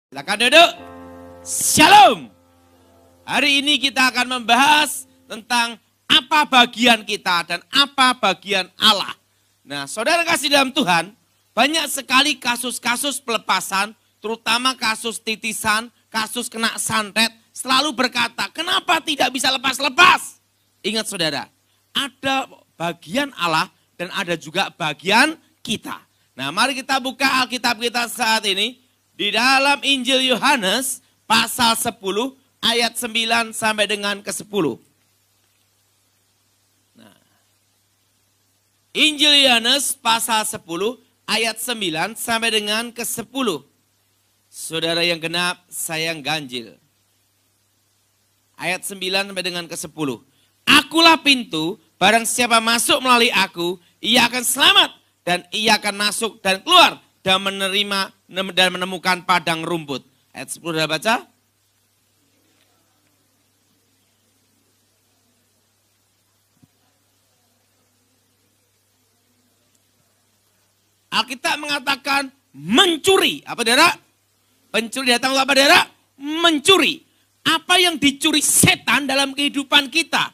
Silakan duduk. Shalom. Hari ini kita akan membahas tentang apa bagian kita dan apa bagian Allah. Nah, saudara kasih dalam Tuhan, banyak sekali kasus-kasus pelepasan, terutama kasus titisan, kasus kena santet, selalu berkata, kenapa tidak bisa lepas-lepas? Ingat saudara, ada bagian Allah dan ada juga bagian kita. Nah, mari kita buka Alkitab kita saat ini. Di dalam Injil Yohanes pasal 10 ayat 9 sampai dengan ke-10. Nah, Injil Yohanes pasal 10 ayat 9 sampai dengan ke-10. Saudara yang genap, saya yang ganjil. Ayat 9 sampai dengan ke-10. Akulah pintu, barang siapa masuk melalui aku, ia akan selamat dan ia akan masuk dan keluar dan menerima dan menemukan padang rumput. Ayat 10 sudah baca? Alkitab mengatakan mencuri. Apa saudara? Pencuri datang untuk apa saudara? Mencuri. Apa yang dicuri setan dalam kehidupan kita?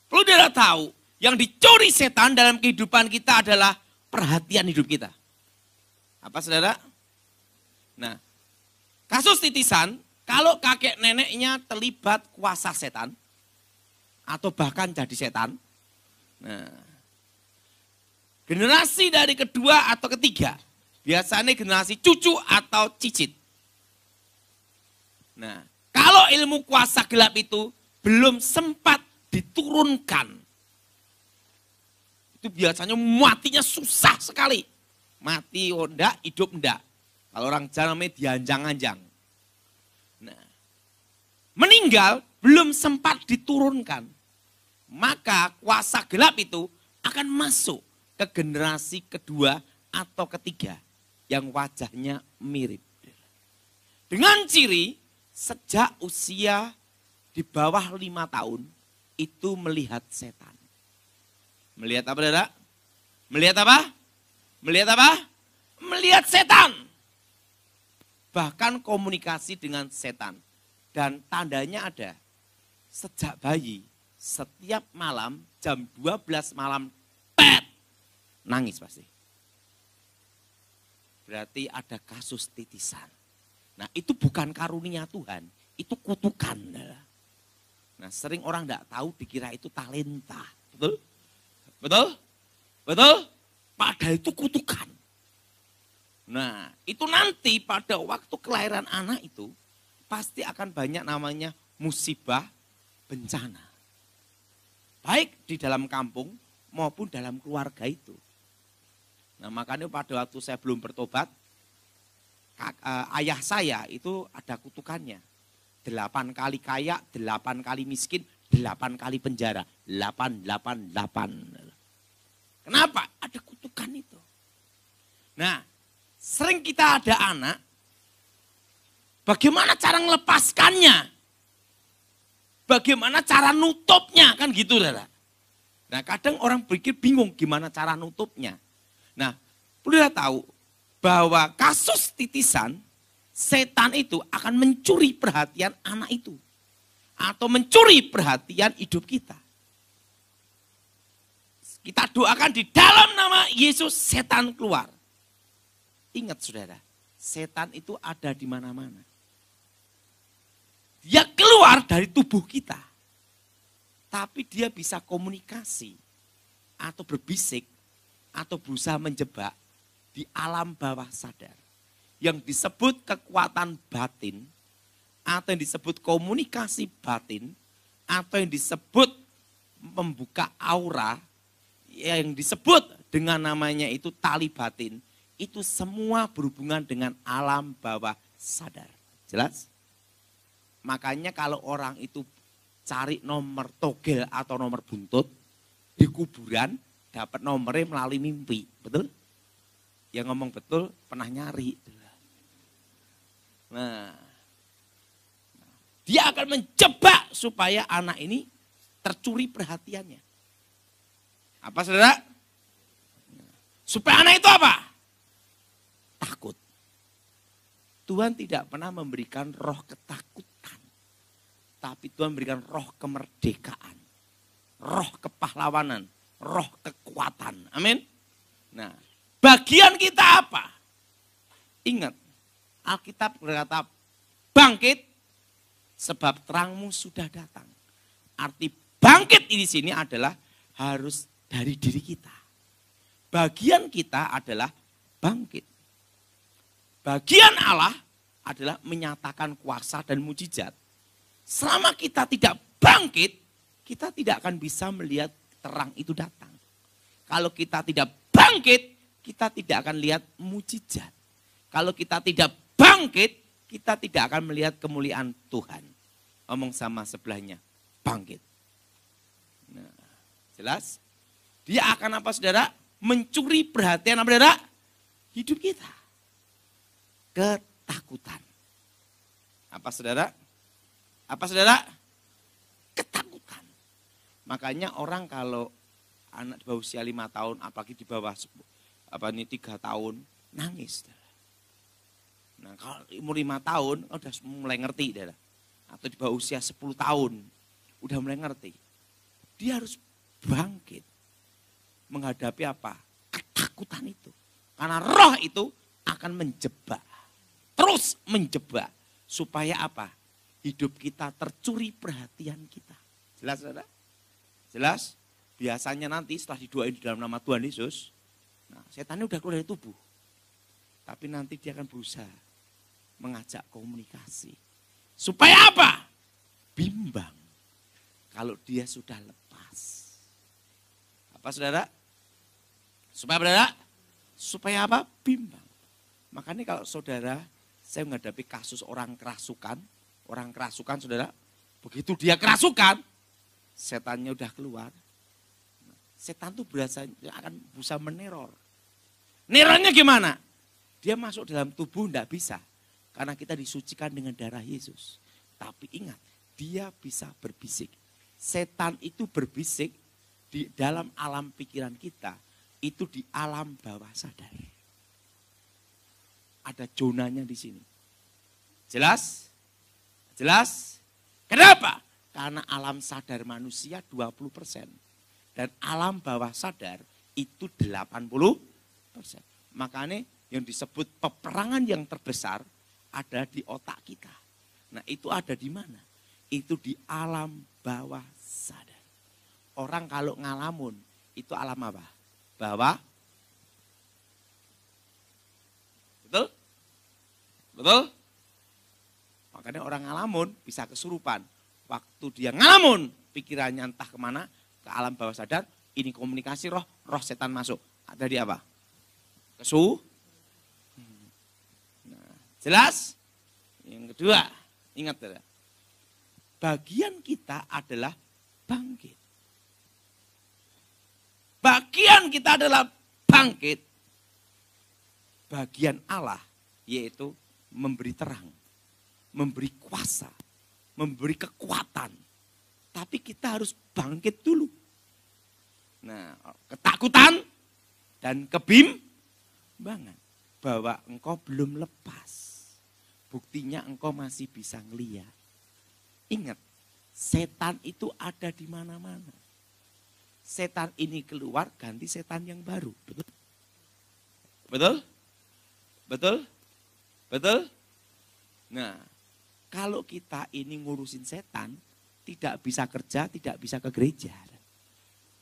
Perlu saudara tahu, yang dicuri setan dalam kehidupan kita adalah perhatian hidup kita. Apa saudara? Nah, kasus titisan, kalau kakek neneknya terlibat kuasa setan, atau bahkan jadi setan, nah, generasi dari kedua atau ketiga, biasanya generasi cucu atau cicit. Nah, kalau ilmu kuasa gelap itu belum sempat diturunkan, itu biasanya matinya susah sekali. Mati oh enggak, hidup enggak. Kalau orang Jawa namanya dianjang-anjang. Nah, meninggal belum sempat diturunkan. Maka kuasa gelap itu akan masuk ke generasi kedua atau ketiga yang wajahnya mirip. Dengan ciri sejak usia di bawah 5 tahun itu melihat setan. Melihat apa saudara? Melihat apa? Melihat apa? Melihat setan. Bahkan komunikasi dengan setan. Dan tandanya ada. Sejak bayi, setiap malam jam 12 malam, pet, nangis pasti. Berarti ada kasus titisan. Nah, itu bukan karunia Tuhan, itu kutukan. Nah, sering orang enggak tahu dikira itu talenta. Betul? Betul? Betul? Padahal itu kutukan. Nah, itu nanti pada waktu kelahiran anak itu, pasti akan banyak namanya musibah, bencana. Baik di dalam kampung maupun dalam keluarga itu. Nah, makanya pada waktu saya belum bertobat, ayah saya itu ada kutukannya. 8 kali kaya, 8 kali miskin, 8 kali penjara. 888. Kenapa? Ada kutukan itu. Nah, sering kita ada anak, bagaimana cara melepaskannya? Bagaimana cara nutupnya? Kan gitu, saudara. Nah, kadang orang berpikir bingung gimana cara nutupnya. Nah, perlu tahu bahwa kasus titisan, setan itu akan mencuri perhatian anak itu. Atau mencuri perhatian hidup kita. Kita doakan di dalam nama Yesus setan keluar. Ingat saudara, setan itu ada di mana-mana. Dia keluar dari tubuh kita. Tapi dia bisa komunikasi atau berbisik atau berusaha menjebak di alam bawah sadar. Yang disebut kekuatan batin atau yang disebut komunikasi batin atau yang disebut membuka aura, yang disebut dengan namanya itu tali batin, itu semua berhubungan dengan alam bawah sadar. Jelas? Makanya kalau orang itu cari nomor togel atau nomor buntut di kuburan, dapat nomornya melalui mimpi. Betul? Yang ngomong betul pernah nyari. Nah, dia akan menjebak supaya anak ini tercuri perhatiannya. Apa saudara? Supaya anak itu apa? Takut. Tuhan tidak pernah memberikan roh ketakutan. Tapi Tuhan memberikan roh kemerdekaan. Roh kepahlawanan. Roh kekuatan. Amin. Nah, bagian kita apa? Ingat, Alkitab berkata bangkit sebab terangmu sudah datang. Arti bangkit di sini adalah harus dari diri kita. Bagian kita adalah bangkit. Bagian Allah adalah menyatakan kuasa dan mujizat. Selama kita tidak bangkit, kita tidak akan bisa melihat terang itu datang. Kalau kita tidak bangkit, kita tidak akan lihat mujizat. Kalau kita tidak bangkit, kita tidak akan melihat kemuliaan Tuhan. Ngomong sama sebelahnya, bangkit. Nah, jelas? Dia akan apa saudara? Mencuri perhatian apa saudara? Hidup kita. Ketakutan. Apa saudara? Apa saudara? Ketakutan. Makanya orang kalau anak di bawah usia 5 tahun, apalagi di bawah 3 tahun, nangis. Nah kalau umur 5 tahun, udah mulai ngerti. Atau di bawah usia 10 tahun, udah mulai ngerti. Dia harus bangkit. Menghadapi apa? Ketakutan itu. Karena roh itu akan menjebak. Terus menjebak. Supaya apa? Hidup kita tercuri perhatian kita. Jelas, saudara? Jelas? Biasanya nanti setelah didoain di dalam nama Tuhan Yesus, nah, setannya udah keluar dari tubuh. Tapi nanti dia akan berusaha mengajak komunikasi. Supaya apa? Bimbang. Kalau dia sudah lepas. Apa saudara? Supaya saudara? Supaya apa? Bimbang. Makanya kalau saudara, saya menghadapi kasus orang kerasukan saudara, begitu dia kerasukan, setannya udah keluar. Setan tuh akan berusaha meneror. Nerornya gimana? Dia masuk dalam tubuh enggak bisa. Karena kita disucikan dengan darah Yesus. Tapi ingat, dia bisa berbisik. Setan itu berbisik di dalam alam pikiran kita. Itu di alam bawah sadar. Ada zonanya di sini. Jelas? Jelas? Kenapa? Karena alam sadar manusia 20%. Dan alam bawah sadar itu 80%. Makanya yang disebut peperangan yang terbesar ada di otak kita. Nah itu ada di mana? Itu di alam bawah sadar. Orang kalau ngalamun itu alam apa? Bawah. Betul? Betul? Makanya orang ngalamun bisa kesurupan. Waktu dia ngalamun pikirannya entah kemana, ke alam bawah sadar, ini komunikasi roh setan masuk. Ada di apa? Nah, jelas? Yang kedua, ingat saudara. Bagian kita adalah bangkit. Bagian kita adalah bangkit. Bagian Allah yaitu memberi terang, memberi kuasa, memberi kekuatan. Tapi kita harus bangkit dulu. Nah, ketakutan dan kebimbangan bahwa engkau belum lepas. Buktinya engkau masih bisa ngelihat. Ingat, setan itu ada di mana-mana. Setan ini keluar, ganti setan yang baru. Betul? Betul? Betul? Betul? Nah, kalau kita ini ngurusin setan, tidak bisa kerja, tidak bisa ke gereja.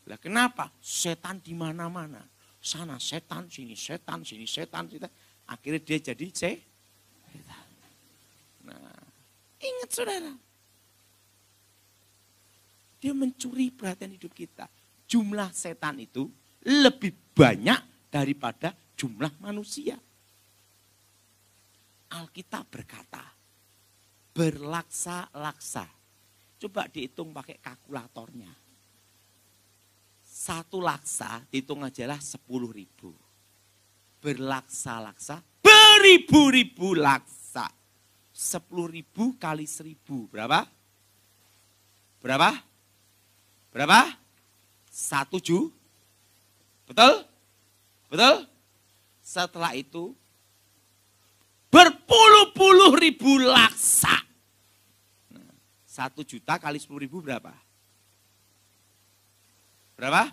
Lah kenapa? Setan di mana-mana. Sana setan, sini setan, sini setan, sini. Akhirnya dia jadi setan. Nah, ingat saudara. Dia mencuri perhatian hidup kita. Jumlah setan itu lebih banyak daripada jumlah manusia. Alkitab berkata, berlaksa-laksa. Coba dihitung pakai kalkulatornya. 1 laksa dihitung ajalah 10.000. Berlaksa-laksa, beribu-ribu laksa. 10.000 kali 1.000, berapa? Berapa? Berapa? 1 juta. Betul? Betul? Setelah itu, Berpuluh-puluh ribu laksa. 1 juta kali 10.000 berapa? Berapa?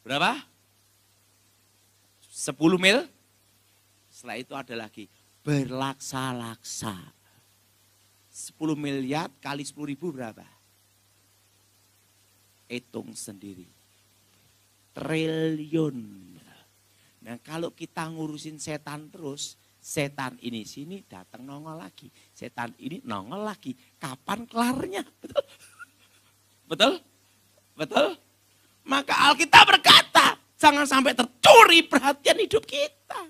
Berapa? 10 mil. Setelah itu ada lagi berlaksa-laksa. 10 miliar kali 10.000 berapa? Hitung sendiri. Triliun. Nah kalau kita ngurusin setan terus, setan ini sini datang nongol lagi. Setan ini nongol lagi. Kapan kelarnya? Betul? Betul? Betul? Maka Alkitab berkata, jangan sampai tercuri perhatian hidup kita.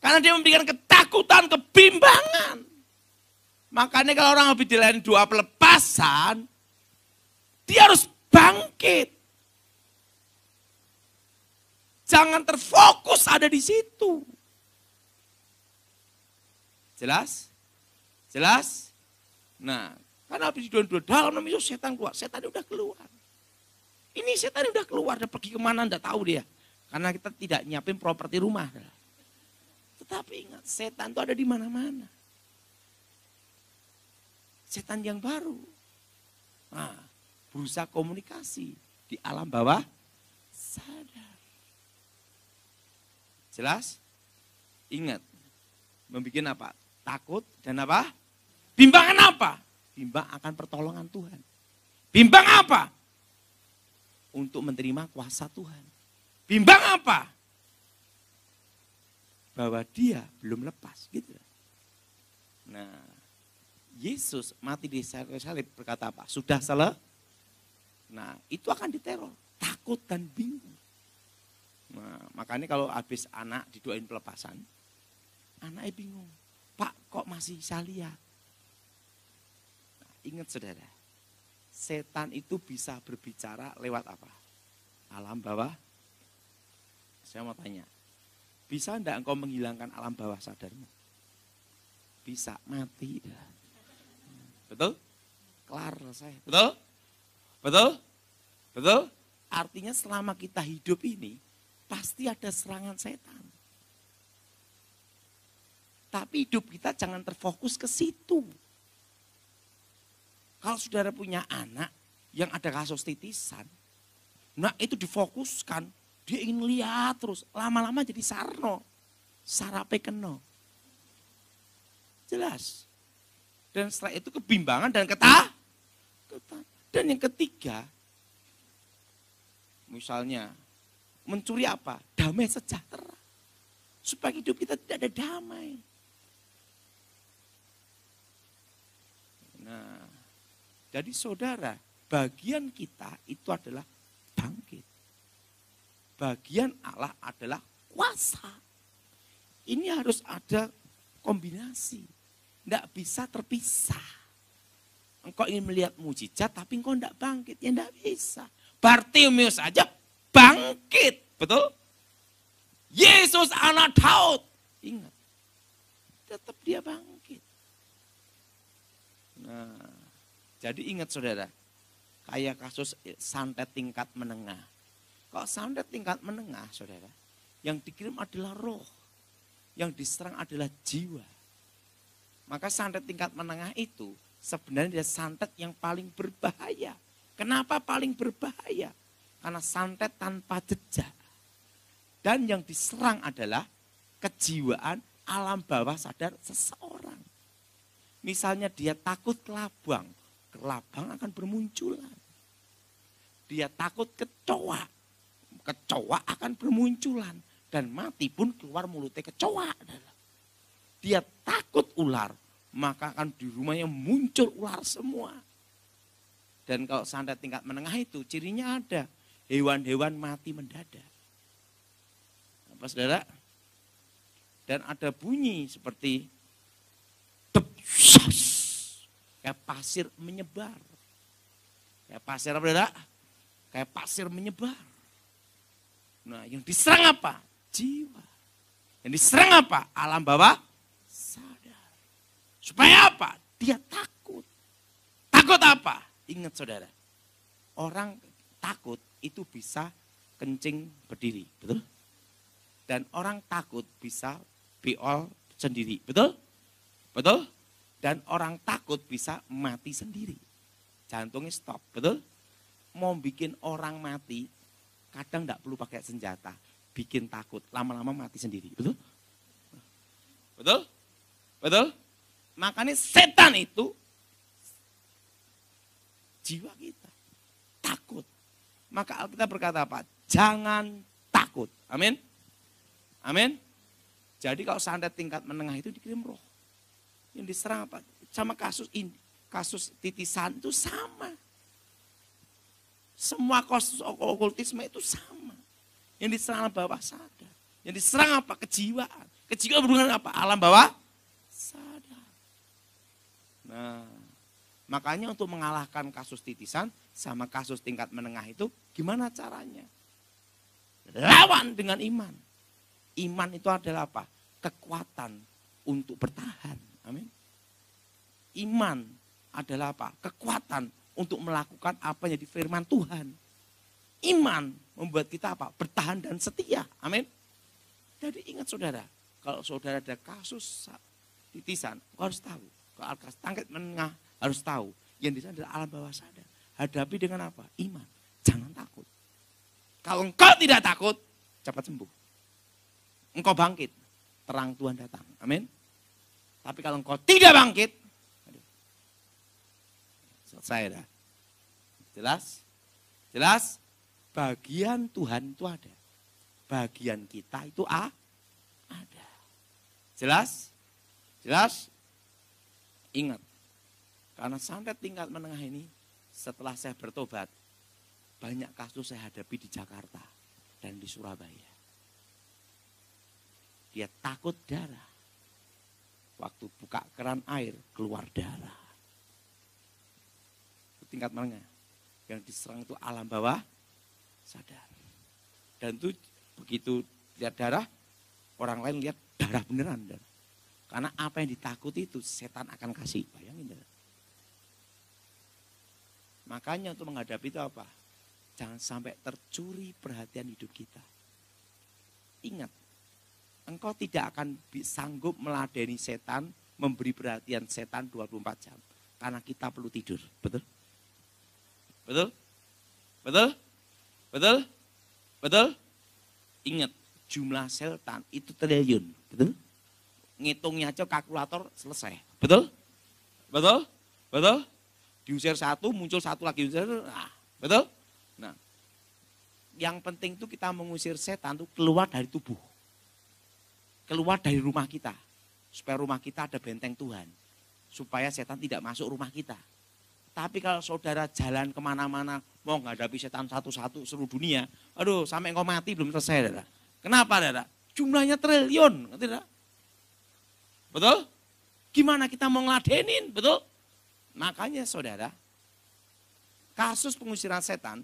Karena dia memberikan ketakutan, kebimbangan. Makanya kalau orang habis dilayan doa pelepasan, dia harus bangkit. Jangan terfokus ada di situ. Jelas? Jelas? Nah, karena habis dua dalam namanya setan keluar. Setan udah keluar. Ini setan udah keluar, dia pergi kemana enggak tahu dia. Karena kita tidak nyiapin properti rumah. Tetapi ingat, setan itu ada di mana-mana. Setan yang baru. Nah, berusaha komunikasi di alam bawah sadar. Jelas? Ingat, membuat apa? Takut dan apa? Bimbangan apa? Bimbang akan pertolongan Tuhan. Bimbang apa? Untuk menerima kuasa Tuhan. Bimbang apa? Bahwa dia belum lepas. Gitu. Nah, Yesus mati di salib berkata apa? Sudah selesai. Nah, itu akan diteror. Takut dan bingung. Nah, makanya kalau habis anak didoain pelepasan, anaknya bingung. Pak, kok masih saya lihat? Nah, ingat saudara, setan itu bisa berbicara lewat apa? Alam bawah. Saya mau tanya, bisa enggak engkau menghilangkan alam bawah sadarmu? Bisa, mati. Betul? Kelar saya. Betul? Betul? Betul? Artinya selama kita hidup ini, pasti ada serangan setan. Tapi hidup kita jangan terfokus ke situ. Kalau saudara punya anak yang ada kasus titisan, nah itu difokuskan, dia ingin lihat terus, lama-lama jadi sarno, sarape keno. Jelas. Dan setelah itu kebimbangan dan dan yang ketiga, misalnya mencuri apa? Damai sejahtera. Supaya hidup kita tidak ada damai. Nah, jadi saudara, bagian kita itu adalah bangkit. Bagian Allah adalah kuasa. Ini harus ada kombinasi. Tidak bisa terpisah. Engkau ingin melihat mujizat tapi engkau tidak bangkit. Ya tidak bisa. Bartimeus saja bangkit. Betul? Yesus anak Daud. Ingat. Tetap dia bangkit. Nah, jadi ingat saudara. Kayak kasus santet tingkat menengah. Kalau santet tingkat menengah saudara. Yang dikirim adalah roh. Yang diserang adalah jiwa. Maka santet tingkat menengah itu sebenarnya dia santet yang paling berbahaya. Kenapa paling berbahaya? Karena santet tanpa jejak. Dan yang diserang adalah kejiwaan alam bawah sadar seseorang. Misalnya dia takut kelabang akan bermunculan. Dia takut kecoa akan bermunculan. Dan mati pun keluar mulutnya kecoa. Dia takut ular, maka akan di rumahnya muncul ular semua. Dan kalau santet tingkat menengah itu cirinya ada. Hewan-hewan mati mendadak. Apa saudara? Dan ada bunyi seperti kayak pasir menyebar. Kayak pasir apa saudara? Kayak pasir menyebar. Nah yang diserang apa? Jiwa. Yang diserang apa? Alam bawah sadar. Supaya apa? Dia takut. Takut apa? Ingat saudara. Orang takut itu bisa kencing berdiri. Betul? Dan orang takut bisa beol sendiri. Betul? Betul? Dan orang takut bisa mati sendiri. Jantungnya stop. Betul? Mau bikin orang mati, kadang enggak perlu pakai senjata. Bikin takut, lama-lama mati sendiri. Betul? Betul? Betul? Makanya setan itu jiwa kita. Takut. Maka Alkitab berkata apa? Jangan takut. Amin. Amin. Jadi kalau seandainya tingkat menengah itu dikirim roh. Yang diserang apa? Sama kasus ini. Kasus titisan itu sama. Semua kasus okultisme itu sama. Yang diserang alam bawah sadar. Yang diserang apa? Kejiwaan. Kejiwaan berhubungan apa? Alam bawah sadar. Nah, makanya untuk mengalahkan kasus titisan sama kasus tingkat menengah itu gimana caranya? Lawan dengan iman. Iman itu adalah apa? Kekuatan untuk bertahan. Amin. Iman adalah apa? Kekuatan untuk melakukan apa yang di firman Tuhan. Iman membuat kita apa? Bertahan dan setia. Amin. Jadi ingat saudara, kalau saudara ada kasus titisan, kau harus tahu. Kalau tingkat menengah harus tahu. Yang di sana adalah alam bawah sadar. Hadapi dengan apa? Iman. Jangan takut. Kalau engkau tidak takut, cepat sembuh. Engkau bangkit, terang Tuhan datang. Amin. Tapi kalau engkau tidak bangkit, selesai dah. Jelas? Jelas? Bagian Tuhan itu ada. Bagian kita itu ada. Jelas? Jelas? Ingat. Karena sampai tingkat menengah ini, setelah saya bertobat, banyak kasus saya hadapi di Jakarta dan di Surabaya. Dia takut darah. Waktu buka keran air, keluar darah. Itu tingkat menengah. Yang diserang itu alam bawah sadar. Dan itu begitu lihat darah, orang lain lihat darah beneran. Karena apa yang ditakuti itu setan akan kasih. Bayangin. Makanya untuk menghadapi itu apa? Jangan sampai tercuri perhatian hidup kita. Ingat, engkau tidak akan sanggup meladeni setan, memberi perhatian setan 24 jam. Karena kita perlu tidur. Betul? Betul? Betul? Betul? Betul? Ingat, jumlah setan itu triliun. Betul? Ngitungnya aja kalkulator selesai. Betul? Betul? Betul? Diusir satu, muncul satu lagi. Nah, betul? Nah, yang penting itu kita mengusir setan itu keluar dari tubuh. Keluar dari rumah kita. Supaya rumah kita ada benteng Tuhan. Supaya setan tidak masuk rumah kita. Tapi kalau saudara jalan kemana-mana, mau menghadapi setan satu-satu seluruh dunia, aduh sampai engkau mati belum selesai. Dada. Kenapa Dada? Jumlahnya triliun. Tidak? Betul? Gimana kita mau ngeladenin? Betul? Makanya saudara, kasus pengusiran setan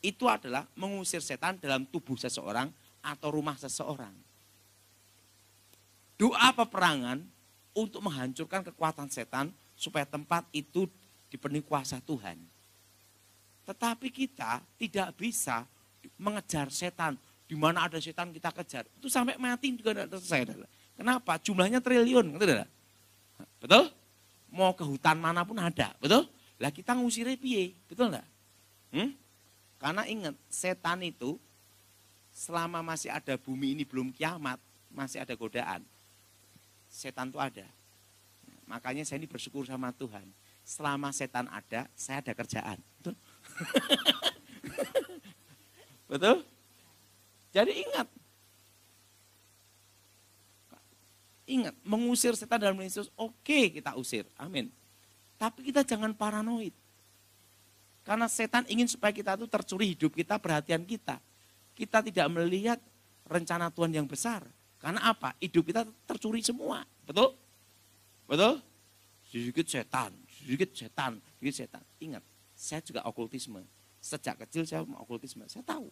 itu adalah mengusir setan dalam tubuh seseorang atau rumah seseorang. Doa peperangan untuk menghancurkan kekuatan setan supaya tempat itu dipenuhi kuasa Tuhan. Tetapi kita tidak bisa mengejar setan. Di mana ada setan kita kejar. Itu sampai mati juga tidak selesai. Kenapa? Jumlahnya triliun. Betul? Mau ke hutan manapun ada, betul? Lah kita ngusirnya piye, betul enggak? Karena ingat, setan itu selama masih ada bumi ini belum kiamat, masih ada godaan. Setan itu ada. Makanya saya ini bersyukur sama Tuhan. Selama setan ada, saya ada kerjaan. Betul? Betul? Jadi ingat, mengusir setan dalam nama Yesus, oke, kita usir, amin. Tapi kita jangan paranoid. Karena setan ingin supaya kita itu tercuri hidup kita, perhatian kita. Kita tidak melihat rencana Tuhan yang besar. Karena apa? Hidup kita tercuri semua, betul? Betul? Sedikit setan, sedikit setan, sedikit setan. Ingat, saya juga okultisme. Sejak kecil saya mau okultisme, saya tahu.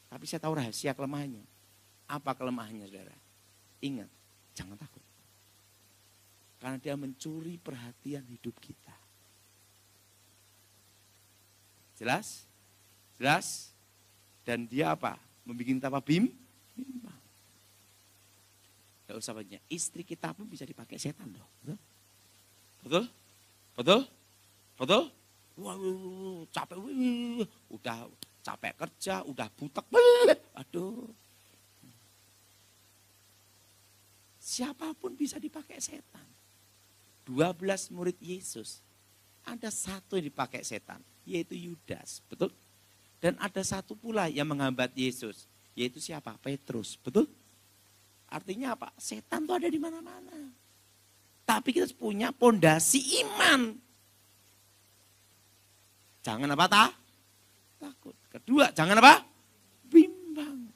Tapi saya tahu rahasia kelemahannya. Apa kelemahannya saudara? Ingat. Jangan takut. Karena dia mencuri perhatian hidup kita. Jelas? Jelas? Dan dia apa? Membikin kita apa? Bimbang. Gak usah banyak. Istri kita pun bisa dipakai setan loh. Betul? Betul? Betul? Wah, capek. Udah capek kerja, udah butek. Aduh. Siapapun bisa dipakai setan. 12 murid Yesus. Ada satu yang dipakai setan, yaitu Yudas. Betul? Dan ada satu pula yang menghambat Yesus, yaitu siapa? Petrus. Betul? Artinya apa? Setan itu ada di mana-mana. Tapi kita punya pondasi iman. Jangan apa takut. Kedua, jangan apa? Bimbang.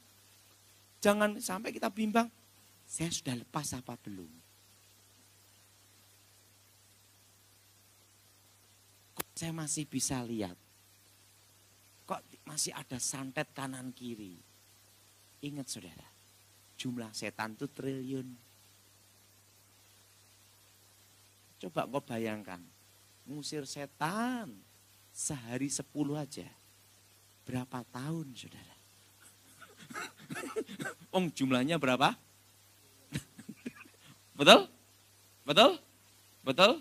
Jangan sampai kita bimbang, saya sudah lepas apa belum? Kok saya masih bisa lihat? Kok masih ada santet kanan kiri? Ingat saudara, jumlah setan itu triliun. Coba kau bayangkan, ngusir setan sehari 10 aja. Berapa tahun saudara? Jumlahnya berapa? Betul? Betul? Betul?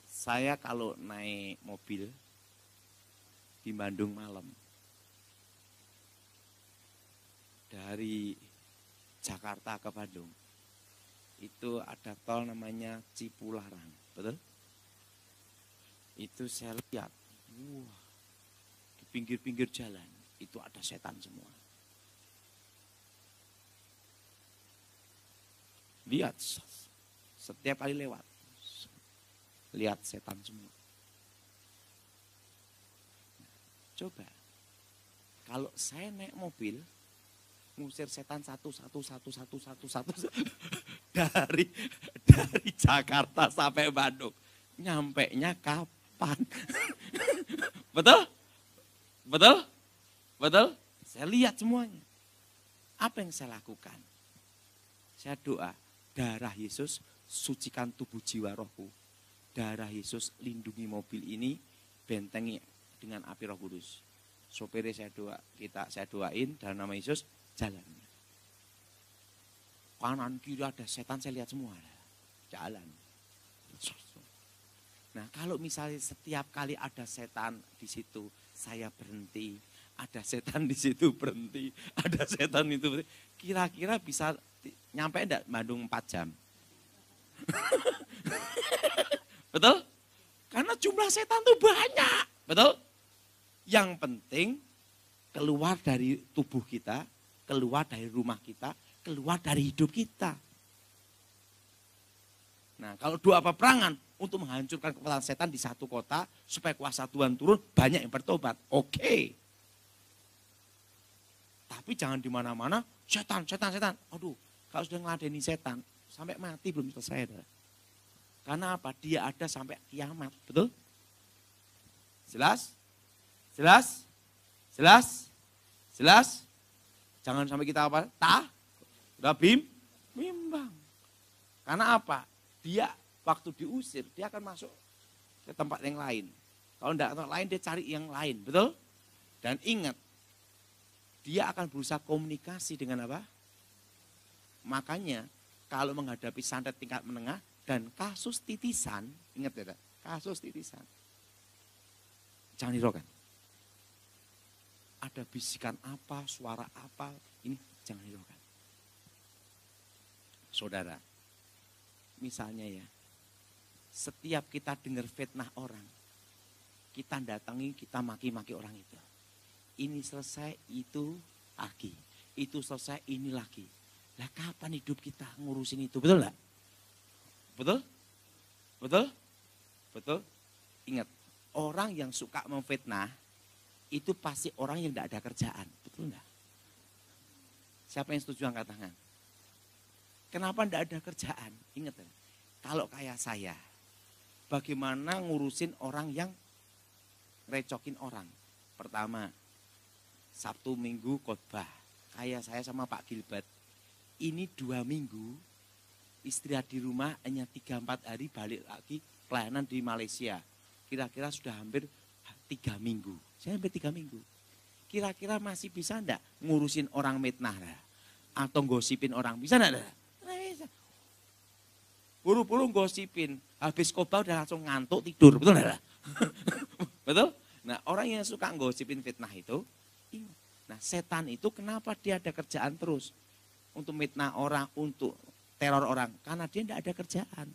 Saya kalau naik mobil di Bandung malam, dari Jakarta ke Bandung, itu ada tol namanya Cipularang, betul? Itu saya lihat, wah, di pinggir-pinggir jalan itu ada setan semua. Lihat, setiap kali lewat, lihat setan semua. Coba, kalau saya naik mobil, ngusir setan satu dari Jakarta sampai Bandung, nyampe nya kapan? Betul? Betul? Betul? Saya lihat semuanya. Apa yang saya lakukan? Saya doa, darah Yesus sucikan tubuh jiwa rohku. Darah Yesus lindungi mobil ini, bentengi dengan api Roh Kudus. Sopirnya saya doain dalam nama Yesus, jalan. Kanan kiri ada setan, saya lihat semua. Jalan. Nah, kalau misalnya setiap kali ada setan di situ, saya berhenti. Ada setan di situ berhenti. Ada setan itu berhenti. Kira-kira bisa nyampe enggak Bandung 4 jam? Betul? Karena jumlah setan itu banyak. Betul? Yang penting keluar dari tubuh kita, keluar dari rumah kita, keluar dari hidup kita. Nah, kalau doa peperangan untuk menghancurkan kekuatan setan di satu kota, supaya kuasa Tuhan turun, banyak yang bertobat. Oke. Tapi jangan di mana-mana, setan. Aduh, kalau sudah ngeladeni setan, sampai mati belum selesai. Karena apa? Dia ada sampai kiamat. Betul? Jelas? Jelas? Jelas? Jelas? Jangan sampai kita apa? Udah bimbang. Karena apa? Dia waktu diusir, dia akan masuk ke tempat yang lain. Kalau enggak tempat lain, dia cari yang lain. Betul? Dan ingat, dia akan berusaha komunikasi dengan apa? Makanya, kalau menghadapi santet tingkat menengah dan kasus titisan, ingat ya, kasus titisan. Jangan hiraukan. Ada bisikan apa, suara apa, ini jangan hiraukan. Saudara, misalnya ya, setiap kita dengar fitnah orang, kita datangi, kita maki-maki orang itu. Ini selesai, itu lagi. Itu selesai, ini lagi. Lah kapan hidup kita ngurusin itu, betul enggak? Betul? Betul? Betul? Ingat, orang yang suka memfitnah, itu pasti orang yang tidak ada kerjaan. Betul enggak? Siapa yang setuju angkat tangan? Kenapa tidak ada kerjaan? Ingat, kalau kayak saya, bagaimana ngurusin orang yang recokin orang? Pertama, Sabtu Minggu khotbah. Kayak saya sama Pak Gilbert. Ini 2 minggu, istirahat di rumah hanya 3-4 hari balik lagi pelayanan di Malaysia. Kira-kira sudah hampir 3 minggu. Saya hampir 3 minggu. Kira-kira masih bisa enggak ngurusin orang mitnah? atau gosipin orang. Bisa enggak? Nggak bisa. Buru-buru gosipin, habis khotbah udah langsung ngantuk tidur, betul enggak? Betul? Nah, orang yang suka gosipin fitnah itu, nah setan itu kenapa dia ada kerjaan terus? Untuk fitnah orang, untuk teror orang. Karena dia tidak ada kerjaan.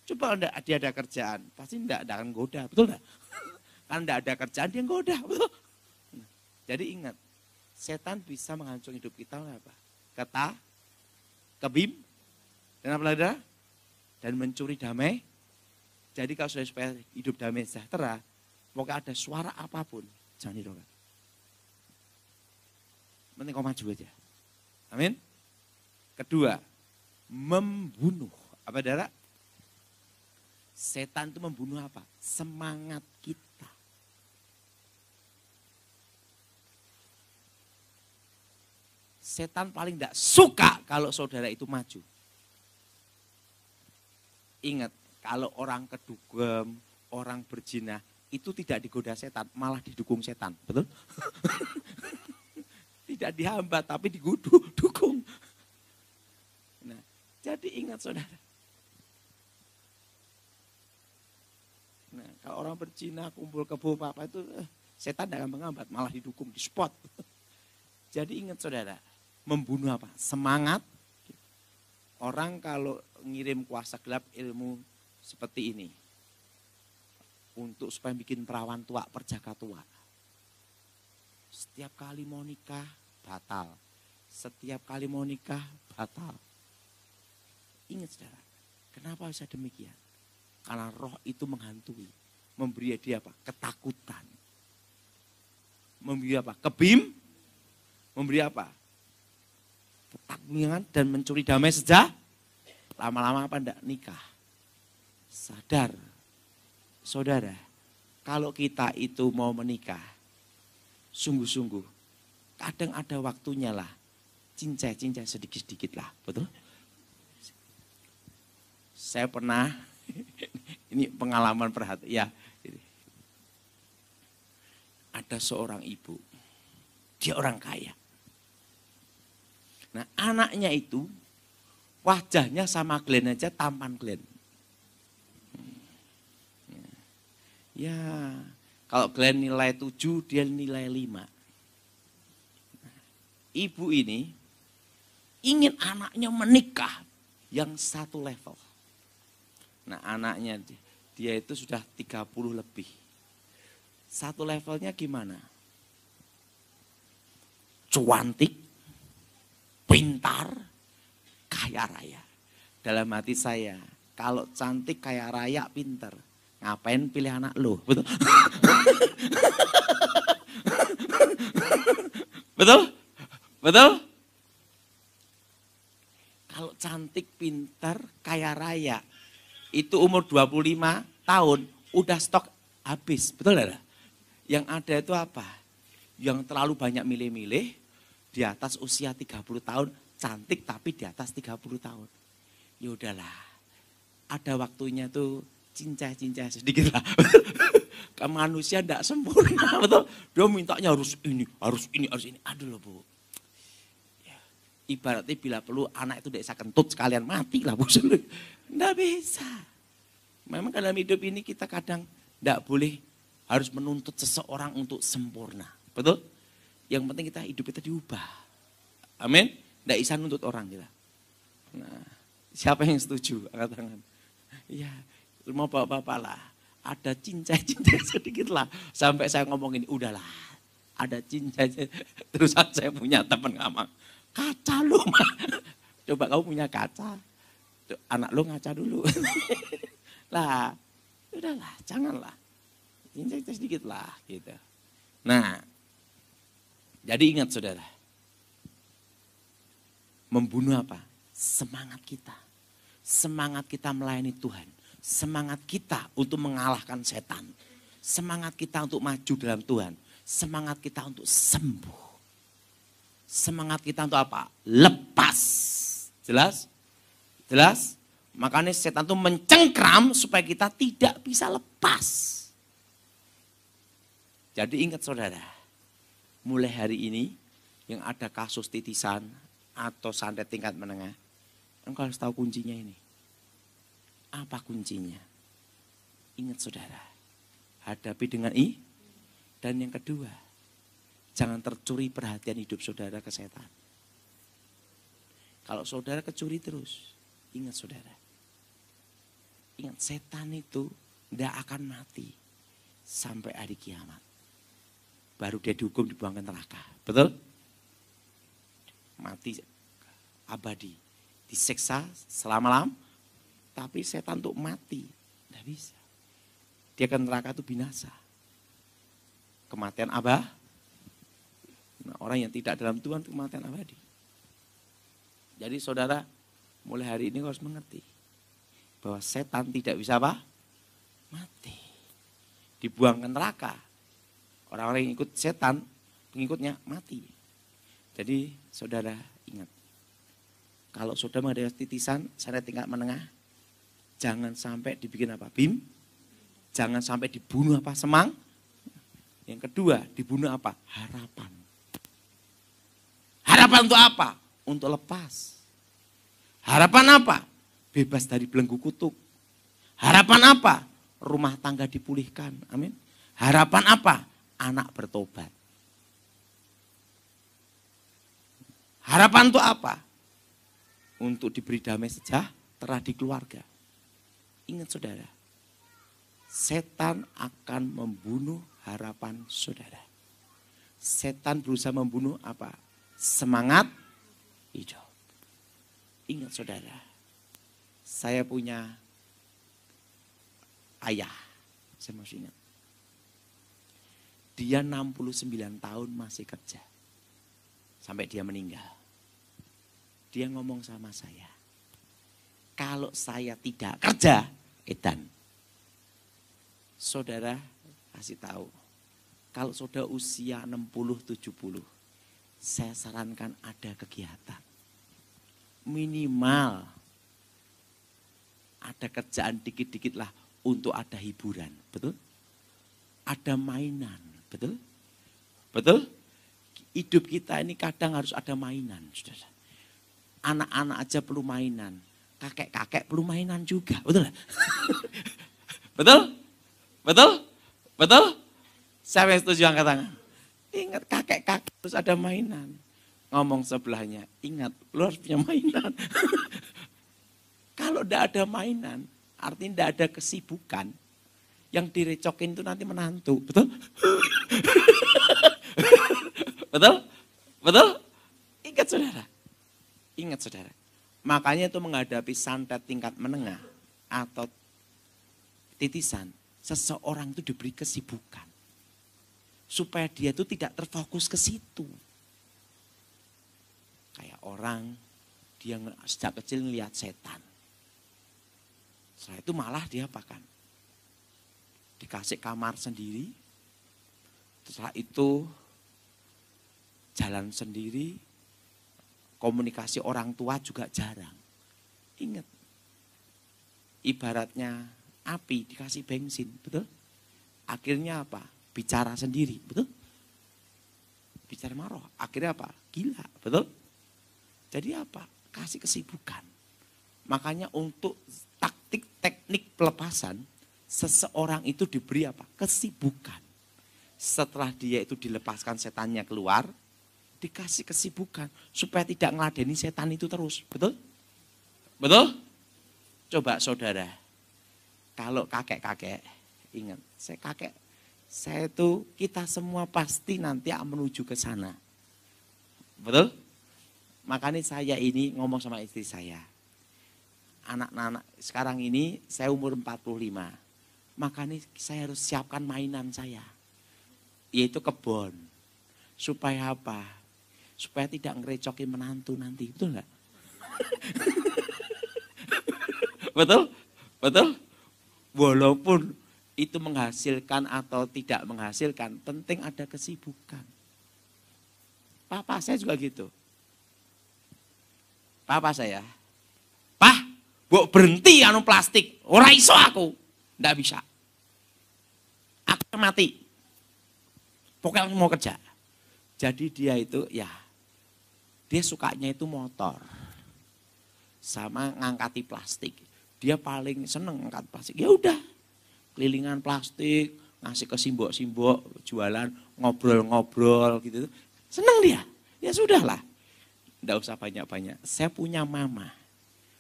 Coba dia ada kerjaan, pasti tidak akan goda, betul enggak? Karena tidak ada kerjaan, dia goda, betul? Nah, jadi ingat, setan bisa menghancurkan hidup kita oleh apa? Kebim, dan apa lagi? Dan mencuri damai. Jadi kalau sudah supaya hidup damai sejahtera, pokoknya ada suara apapun, jangan hiraukan. Penting kau maju aja. Amin. Kedua, membunuh. Apa darah? Setan itu membunuh apa? Semangat kita. Setan paling tidak suka kalau saudara itu maju. Ingat, kalau orang kedugem, orang berzina, itu tidak digoda setan, malah didukung setan. Betul? Tidak dihambat, tapi didukung. Nah, jadi ingat saudara. Nah, kalau orang berzina, kumpul kebo apa itu, setan tidak akan menghambat, malah didukung, di spot. Jadi ingat saudara, membunuh apa? Semangat. Orang kalau ngirim kuasa gelap ilmu seperti ini, untuk supaya bikin perawan tua, perjaka tua. Setiap kali mau nikah, batal. Setiap kali mau nikah, batal. Ingat saudara, kenapa bisa demikian? Karena roh itu menghantui, memberi dia apa? Ketakutan. Memberi apa? Kebim, memberi apa? Ketakutan dan mencuri damai saja. Lama-lama apa enggak? Nikah. Sadar, saudara, kalau kita itu mau menikah, sungguh-sungguh, kadang ada waktunya lah, cincai-cincai sedikit-sedikit lah, betul? Saya pernah, ini pengalaman perhatian, ya. Ada seorang ibu, dia orang kaya. Nah anaknya itu, wajahnya sama Glenn aja, tampan Glenn. Ya, kalau Glenn nilai 7, dia nilai 5. Ibu ini ingin anaknya menikah yang satu level. Nah anaknya dia itu sudah 30 lebih. Satu levelnya gimana? Cuantik, pintar, kaya raya. Dalam hati saya, kalau cantik, kaya raya, pintar, ngapain pilih anak lo? Betul? Betul? Betul? Kalau cantik, pintar, kaya raya, itu umur 25 tahun, udah stok habis. Betul enggak? Yang ada itu apa? Yang terlalu banyak milih-milih, di atas usia 30 tahun, cantik tapi di atas 30 tahun. Ya udahlah, ada waktunya tuh cincai-cincai sedikit lah. Manusia tidak sempurna, betul? Dia mintanya harus ini, harus ini, harus ini. Aduh loh bu. Ya, ibaratnya bila perlu anak itu tidak bisa kentut sekalian mati lah bu. Tidak bisa. Memang dalam hidup ini kita kadang tidak boleh harus menuntut seseorang untuk sempurna. Betul? Yang penting kita hidup kita diubah. Amin. Tidak bisa nuntut orang kita. Nah, siapa yang setuju? Angkat tangan. Iya, mau bapak-bapak lah. Ada cincai-cincai sedikit lah. Sampai saya ngomong ini, udahlah. Ada cincai. Terus saya punya teman ngomong, kaca lu mah. Coba kamu punya kaca. Anak lu ngaca dulu. Lah, udahlah, janganlah. Cincai sedikit lah gitu. Nah, jadi ingat saudara. Membunuh apa? Semangat kita. Semangat kita melayani Tuhan. Semangat kita untuk mengalahkan setan. Semangat kita untuk maju dalam Tuhan. Semangat kita untuk sembuh. Semangat kita untuk apa? Lepas. Jelas? Jelas? Makanya setan itu mencengkram supaya kita tidak bisa lepas. Jadi ingat saudara, mulai hari ini yang ada kasus titisan, atau santet tingkat menengah, engkau harus tahu kuncinya ini. Apa kuncinya? Ingat saudara, hadapi dengan dan yang kedua, jangan tercuri perhatian hidup saudara ke setan. Kalau saudara kecuri terus, ingat saudara. Ingat setan itu tidak akan mati sampai hari kiamat. Baru dia dihukum dibuang ke neraka. Betul? Mati abadi. Disiksa selama-lamanya. Tapi setan untuk mati. Tidak bisa. Dia ke neraka itu binasa. Kematian abadi. Nah, orang yang tidak dalam Tuhan itu kematian abadi. Jadi saudara, mulai hari ini harus mengerti bahwa setan tidak bisa apa? Mati. Dibuang ke neraka. Orang-orang yang ikut setan, pengikutnya mati. Jadi saudara ingat, kalau saudara menghadapi titisan, santet tingkat menengah, jangan sampai dibikin apa? Bim. Jangan sampai dibunuh apa? Semang. Yang kedua, dibunuh apa? Harapan. Harapan untuk apa? Untuk lepas. Harapan apa? Bebas dari belenggu kutuk. Harapan apa? Rumah tangga dipulihkan. Amin. Harapan apa? Anak bertobat. Harapan untuk apa? Untuk diberi damai sejahtera di keluarga. Ingat saudara, setan akan membunuh harapan saudara. Setan berusaha membunuh apa? Semangat hidup. Ingat saudara, saya punya ayah, saya masih ingat. Dia 69 tahun masih kerja. Sampai dia meninggal. Dia ngomong sama saya, kalau saya tidak kerja, edan. Saudara kasih tahu, kalau saudara usia 60-70, saya sarankan ada kegiatan. Minimal ada kerjaan dikit-dikit lah untuk ada hiburan, betul? Ada mainan, betul? Betul? Hidup kita ini kadang harus ada mainan, saudara. Anak-anak aja perlu mainan, kakek-kakek perlu mainan juga, betul? Betul? Betul? Betul? Siapa yang setuju angkat tangan? Ingat kakek-kakek harus ada mainan. Ngomong sebelahnya, ingat lu harus punya mainan. Kalau tidak ada mainan, artinya tidak ada kesibukan. Yang direcokin itu nanti menantu, betul? Betul? Betul? Ingat saudara. Ingat saudara. Makanya itu menghadapi santet tingkat menengah atau titisan, seseorang itu diberi kesibukan. Supaya dia itu tidak terfokus ke situ. Kayak orang, dia sejak kecil ngelihat setan. Setelah itu malah dia apakan? Dikasih kamar sendiri. Setelah itu jalan sendiri. Komunikasi orang tua juga jarang. Ingat. Ibaratnya api dikasih bensin, betul? Akhirnya apa? Bicara sendiri, betul? Bicara marah. Akhirnya apa? Gila, betul? Jadi apa? Kasih kesibukan. Makanya untuk taktik teknik pelepasan, seseorang itu diberi apa? Kesibukan. Setelah dia itu dilepaskan setannya keluar, dikasih kesibukan. Supaya tidak ngeladeni setan itu terus. Betul? Betul? Coba saudara, kalau kakek-kakek, ingat, saya itu kita semua pasti nanti akan menuju ke sana. Betul? Makanya saya ini ngomong sama istri saya. Anak-anak sekarang ini saya umur 45. Makanya saya harus siapkan mainan saya. Yaitu kebun. Supaya apa? Supaya tidak ngerecokin menantu nanti. Betul enggak? Betul? Betul? Walaupun itu menghasilkan atau tidak menghasilkan, penting ada kesibukan. Papa saya juga gitu. Papa saya, "Pah, mbok berhenti anu plastik, ora iso aku." Ndak bisa. Aku mati. Pokoknya aku mau kerja. Jadi dia itu ya Dia sukanya itu motor. Sama ngangkati plastik. Dia paling seneng ngangkat plastik. Ya udah, kelilingan plastik, ngasih ke simbok-simbok, jualan, ngobrol-ngobrol gitu. Seneng dia. Ya sudahlah. Enggak usah banyak-banyak. Saya punya mama.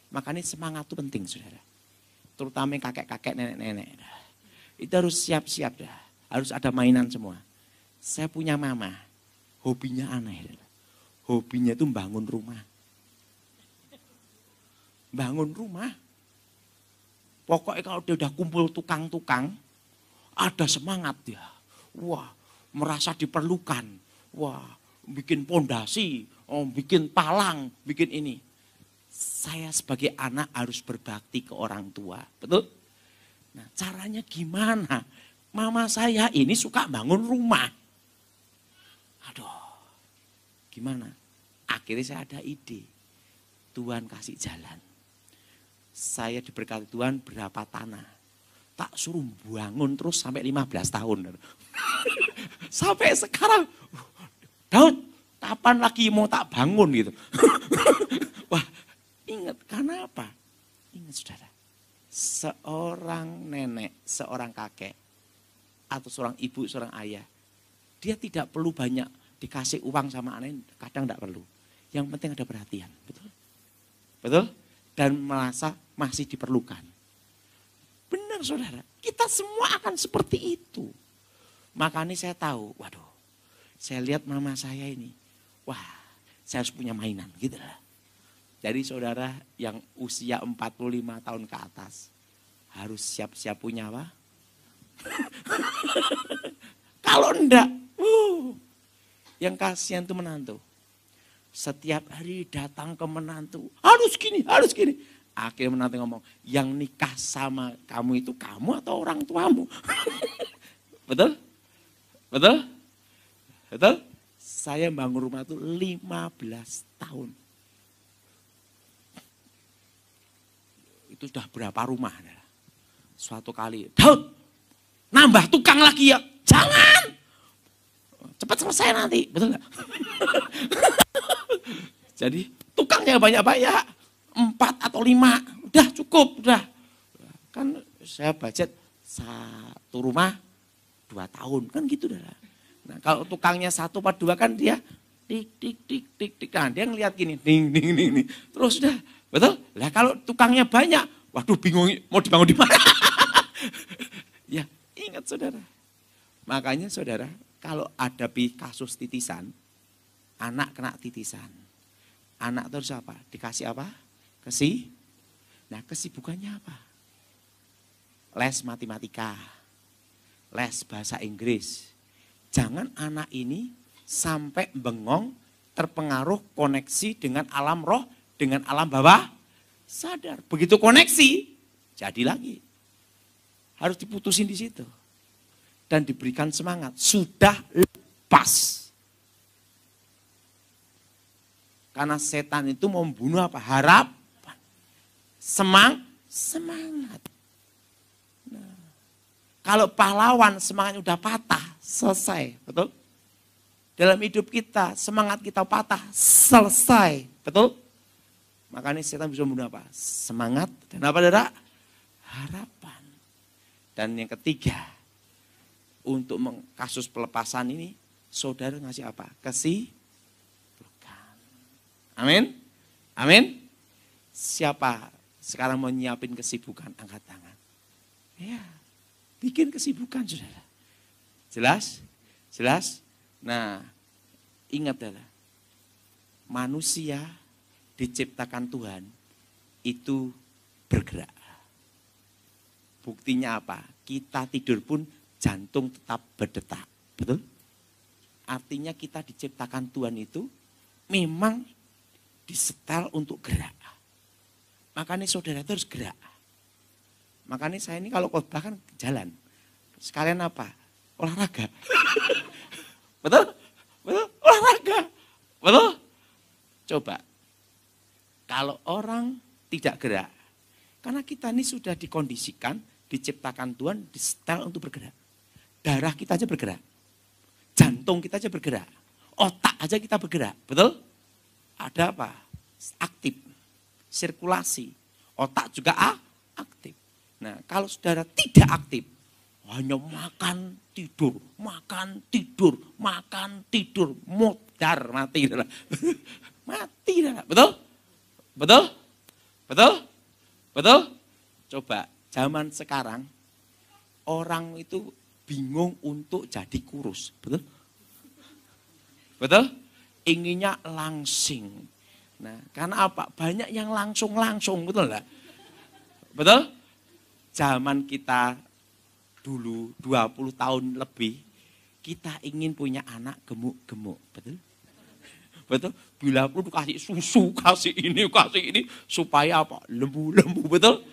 Makanya semangat itu penting, saudara. Terutama kakek-kakek, nenek-nenek. Itu harus siap-siap dah. Harus ada mainan semua. Saya punya mama. Hobinya aneh. Hobinya itu bangun rumah. Bangun rumah. Pokoknya kalau dia udah kumpul tukang-tukang, ada semangat dia. Wah, merasa diperlukan. Wah, bikin pondasi, bikin palang, bikin ini. Saya sebagai anak harus berbakti ke orang tua. Betul? Nah, caranya gimana? Mama saya ini suka bangun rumah. Aduh, gimana? Akhirnya saya ada ide. Tuhan kasih jalan. Saya diberkati Tuhan berapa tanah. Tak suruh bangun terus sampai 15 tahun. Sampai sekarang, Daud, kapan lagi mau tak bangun gitu. Wah, ingat karena apa? Ingat saudara, seorang nenek, seorang kakek, atau seorang ibu, seorang ayah, dia tidak perlu banyak dikasih uang sama anak, kadang tidak perlu. Yang penting ada perhatian, betul? Betul? Dan merasa masih diperlukan. Benar saudara, kita semua akan seperti itu. Makanya saya tahu, waduh, saya lihat mama saya ini, wah, saya harus punya mainan gitu lah. Jadi saudara yang usia 45 tahun ke atas, harus siap-siap punya apa? Kalau enggak, yang kasihan itu menantu. Setiap hari datang ke menantu, harus gini, harus gini. Akhirnya menantu ngomong, yang nikah sama kamu itu kamu atau orang tuamu? Betul? Betul? Betul? Saya bangun rumah itu 15 tahun. Itu sudah berapa rumah? Suatu kali, Daud, nambah tukang lagi ya? Jangan! Cepat selesai nanti, betul gak? Jadi tukangnya banyak-banyak, 4 atau 5, udah cukup, udah. Kan saya budget satu rumah 2 tahun, kan gitu dah. Nah kalau tukangnya 1 atau 2 kan dia tik tik tik tik tik, nah dia ngeliat gini, ding ding ding ding, terus udah, betul? Lah kalau tukangnya banyak, waduh bingung mau dibangun di mana? Ya ingat saudara, makanya saudara kalau ada kasus titisan, anak kena titisan. Anak terus apa? Dikasih apa? Nah kesibukannya apa? Les matematika, les bahasa Inggris. Jangan anak ini sampai bengong, terpengaruh koneksi dengan alam roh, dengan alam bawah sadar. Begitu koneksi, jadi lagi. Harus diputusin di situ. Dan diberikan semangat. Sudah lepas. Karena setan itu membunuh apa? Harapan. Semangat. Nah, kalau pahlawan semangatnya udah patah, selesai. Betul? Dalam hidup kita, semangat kita patah, selesai. Betul? Makanya setan bisa membunuh apa? Semangat dan apa saudara? Harapan. Dan yang ketiga, untuk kasus pelepasan ini, saudara ngasih apa? Amin. Amin. Siapa sekarang mau nyiapin kesibukan? Angkat tangan. Ya, bikin kesibukan saudara. Jelas? Jelas? Nah, ingat adalah manusia diciptakan Tuhan itu bergerak. Buktinya apa? Kita tidur pun jantung tetap berdetak. Betul? Artinya kita diciptakan Tuhan itu memang disetel untuk gerak. Makanya saudara itu harus gerak. Makanya saya ini kalau khotbah kan jalan. Sekalian apa? Olahraga. Betul? Betul? Olahraga. Betul? Coba. Kalau orang tidak gerak. Karena kita ini sudah dikondisikan, diciptakan Tuhan, disetel untuk bergerak. Darah kita aja bergerak. Jantung kita aja bergerak. Otak aja kita bergerak. Betul? ada apa? Aktif, sirkulasi. Otak juga aktif. Nah, kalau saudara tidak aktif, hanya makan, tidur, makan, tidur, makan, tidur, modar, mati. Mati, betul? Betul? Betul? Betul? Coba, zaman sekarang, orang itu bingung untuk jadi kurus, betul? Betul? Inginnya langsing. Nah, karena apa? Banyak yang langsung, betul enggak? Betul? Zaman kita dulu 20 tahun lebih, kita ingin punya anak gemuk-gemuk, betul? Betul? Bila perlu kasih susu, kasih ini, supaya apa? Lembu-lembu, betul?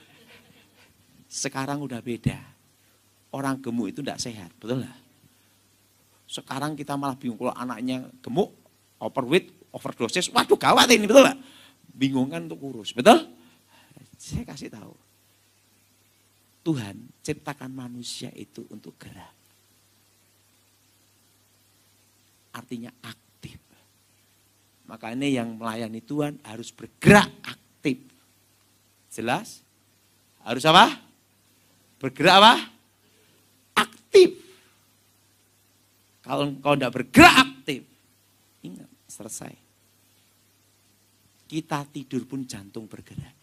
Sekarang udah beda. Orang gemuk itu tidak sehat, betul enggak? Sekarang kita malah bingung kalau anaknya gemuk, overweight, overdosis, waduh gawat ini, betul enggak? Bingung kan untuk kurus, betul? Saya kasih tahu. Tuhan ciptakan manusia itu untuk gerak. Artinya aktif. Makanya yang melayani Tuhan harus bergerak aktif. Jelas? Harus apa? Bergerak apa? Aktif. Kalau engkau tidak bergerak aktif, ingat, selesai. Kita tidur pun jantung bergerak.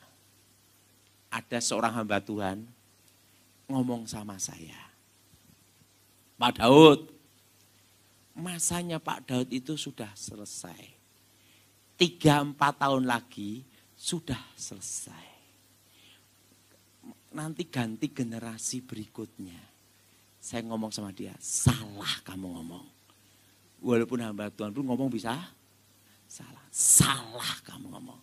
Ada seorang hamba Tuhan ngomong sama saya, Pak Daud, masanya Pak Daud itu sudah selesai. 3-4 tahun lagi sudah selesai. Nanti ganti generasi berikutnya. Saya ngomong sama dia, salah kamu ngomong. Walaupun hamba Tuhan pun ngomong bisa salah. Salah kamu ngomong.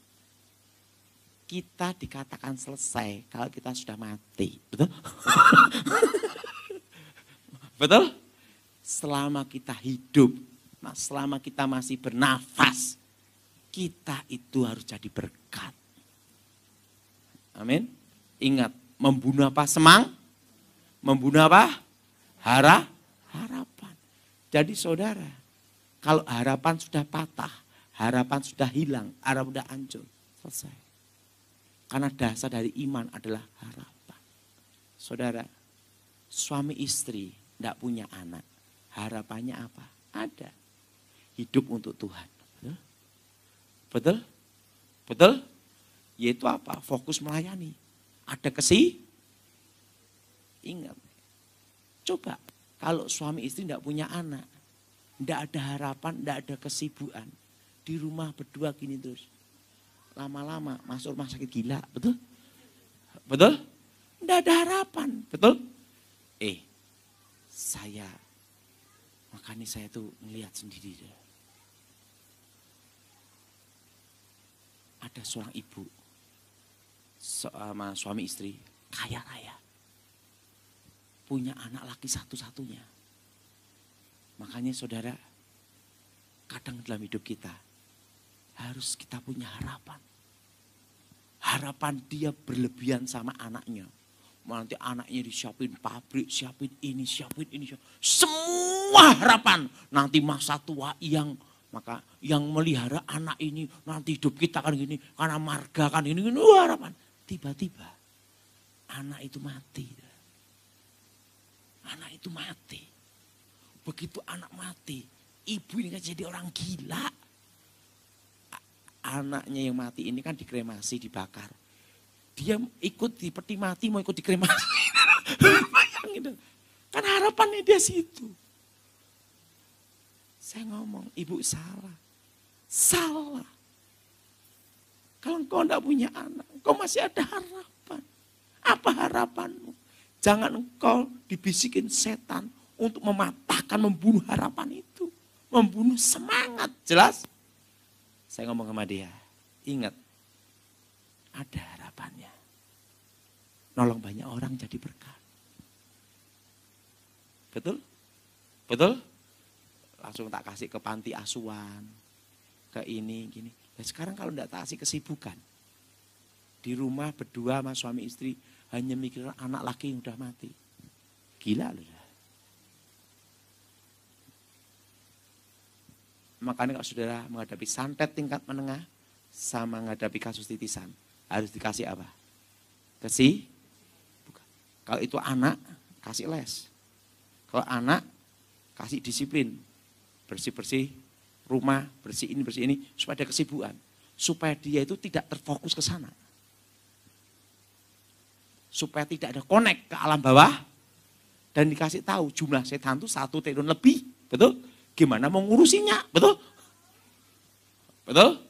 Kita dikatakan selesai kalau kita sudah mati. Betul? Betul? Selama kita hidup, selama kita masih bernafas, kita itu harus jadi berkat. Amin. Ingat, membunuh apa? Membunuh apa? Harapan. Jadi saudara, kalau harapan sudah patah, harapan sudah hilang, harapan sudah hancur, selesai. Karena dasar dari iman adalah harapan. Saudara, suami istri tidak punya anak. Harapannya apa? Ada. Hidup untuk Tuhan. Betul? Betul? Yaitu apa? Fokus melayani. Ada ingat. Coba, kalau suami istri tidak punya anak. Tidak ada harapan, tidak ada kesibukan. Di rumah berdua gini terus. Lama-lama masuk rumah sakit gila, betul? Betul? Tidak ada harapan, betul? Makanya saya tuh ngelihat sendiri. Ada seorang ibu, sama suami istri, kaya raya. Punya anak laki satu-satunya. Makanya saudara, kadang dalam hidup kita, harus kita punya harapan. Harapan dia berlebihan sama anaknya. Nanti anaknya disiapin pabrik, siapin ini. Semua harapan. Nanti masa tua yang melihara anak ini. Nanti hidup kita kan gini. Karena marga kan ini. Harapan. Tiba-tiba anak itu mati. Anak itu mati. Begitu anak mati. Ibu ini kan jadi orang gila. Anaknya yang mati ini kan dikremasi, dibakar. Dia ikut di peti mati, mau ikut dikremasi. Bayangin. Kan harapannya dia situ. Saya ngomong, ibu salah. Salah. Kalau engkau tidak punya anak, engkau masih ada harapan. Apa harapanmu? Jangan engkau dibisikin setan untuk mematahkan, membunuh harapan itu. Membunuh semangat, jelas? Saya ngomong sama dia, ingat, ada harapannya. Nolong banyak orang jadi berkat. Betul? Betul? Langsung tak kasih ke panti asuhan, ke ini, gini. Dan sekarang kalau enggak tak kasih kesibukan, di rumah berdua sama suami istri, hanya mikirin anak laki yang udah mati. Gila loh. Makanya kalau saudara menghadapi santet tingkat menengah, sama menghadapi kasus titisan, harus dikasih apa? Bukan. Kalau itu anak, kasih les. Kalau anak, kasih disiplin. Bersih-bersih rumah, bersih ini, supaya ada kesibukan. Supaya dia itu tidak terfokus ke sana. Supaya tidak ada connect ke alam bawah. Dan dikasih tahu jumlah setan itu 1 triliun lebih. Betul? Gimana mau ngurusinya? Betul? Betul?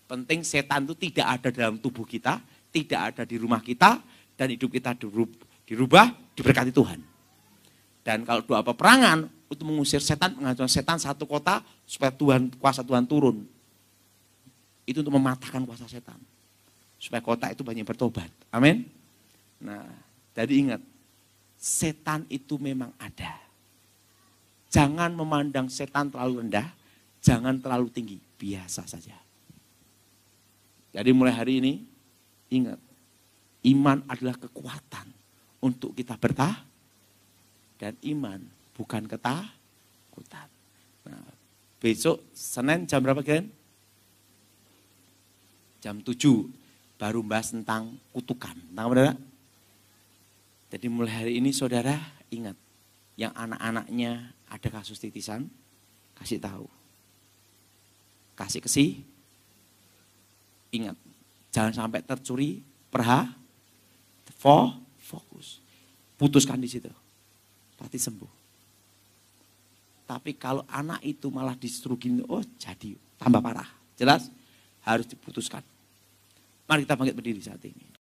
Penting setan itu tidak ada dalam tubuh kita, tidak ada di rumah kita, dan hidup kita dirubah, diberkati Tuhan. Dan kalau doa peperangan, untuk mengusir setan, menghancurkan setan satu kota, supaya kuasa Tuhan turun. Itu untuk mematahkan kuasa setan. Supaya kota itu banyak bertobat. Amin. Nah, jadi ingat, setan itu memang ada. Jangan memandang setan terlalu rendah, jangan terlalu tinggi, biasa saja. Jadi mulai hari ini, ingat, iman adalah kekuatan untuk kita bertahan. Dan iman bukan ketakutan. Nah, besok Senin jam berapa kan? Jam 7, baru bahas tentang kutukan. Tentang apa, saudara? Jadi mulai hari ini saudara ingat, yang anak-anaknya ada kasus titisan, kasih tahu. Kasih ingat, jangan sampai tercuri, fokus. Putuskan di situ, pasti sembuh. Tapi kalau anak itu malah disuruh gini, oh jadi tambah parah. Jelas, harus diputuskan. Mari kita bangkit berdiri saat ini.